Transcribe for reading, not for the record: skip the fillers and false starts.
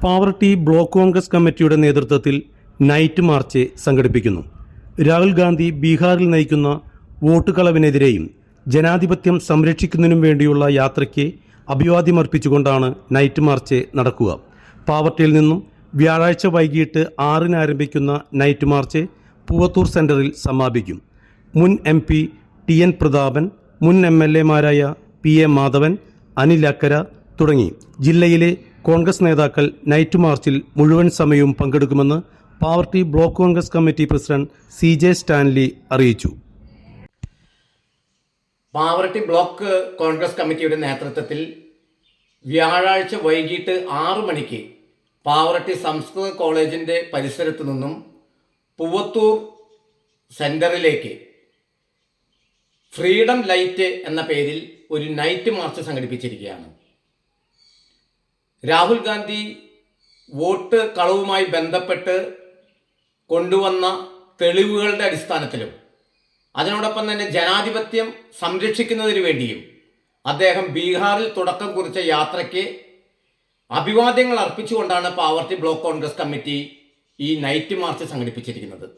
Pavaratty block Congress കമ്മിറ്റിയുടെ നേതൃത്വത്തിൽ night March സംഘടിപ്പിക്കുന്നു. രാഹുൽ ഗാന്ധി ബീഹാറിൽ നയിക്കുന്ന വോട്ട് കളവിനെതിരെയും ജനാധിപത്യം സംരക്ഷിക്കുന്നതിനും വേണ്ടിയുള്ള യാത്രയ്ക്ക് അഭിവാദ്യമർപ്പിച്ചുകൊണ്ടാണ് നൈറ്റ് മാർച്ച് നടക്കുക. പാവർട്ടിയിൽ നിന്നും വ്യാഴാഴ്ച വൈകിട്ട് 6-ന് ആരംഭിക്കുന്ന നൈറ്റ് മാർച്ച് പൂവത്തൂർ സെൻറ്ററിൽ സമാപിക്കും. മുൻ MP TN പ്രതാപൻ, മുൻ MLA മാരായ PA മാധവൻ, അനിൽ അക്കര തുടങ്ങി ജില്ലയിലെ കോൺഗ്രസ് നേതാക്കൾ നൈറ്റ് മാർച്ചിൽ മുഴുവൻ സമയവും പങ്കെടുക്കുമെന്ന് Pavaratty block Congress committee president CJ Stanley അറിയിച്ചു. പാവർട്ടി ബ്ലോക്ക് കോൺഗ്രസ് കമ്മിറ്റിയുടെ നേതൃത്വത്തിൽ വ്യാഴാഴ്ച വൈകിട്ട് 6 മണിക്ക് പാവർട്ടി സംസ്കൃത കോളേജിൻ്റെ പരിസരത്തു നിന്നും പൂവത്തൂർ സെൻറ്ററിലേക്ക് ഫ്രീഡം ലൈറ്റ് എന്ന പേരിൽ ഒരു നൈറ്റ് മാർച്ച് സംഘടിപ്പിച്ചിരിക്കുകയാണ്. രാഹുൽ ഗാന്ധി വോട്ട് കളവുമായി ബന്ധപ്പെട്ട് കൊണ്ടുവന്ന തെളിവുകളുടെ അടിസ്ഥാനത്തിലും അതിനോടൊപ്പം തന്നെ ജനാധിപത്യം സംരക്ഷിക്കുന്നതിന് വേണ്ടിയും അദ്ദേഹം ബീഹാറിൽ തുടക്കം കുറിച്ച യാത്രയ്ക്ക് അഭിവാദ്യങ്ങൾ അർപ്പിച്ചുകൊണ്ടാണ് പാവർട്ടി ബ്ലോക്ക് കോൺഗ്രസ് കമ്മിറ്റി ഈ നൈറ്റ് മാർച്ച് സംഘടിപ്പിച്ചിരിക്കുന്നത്.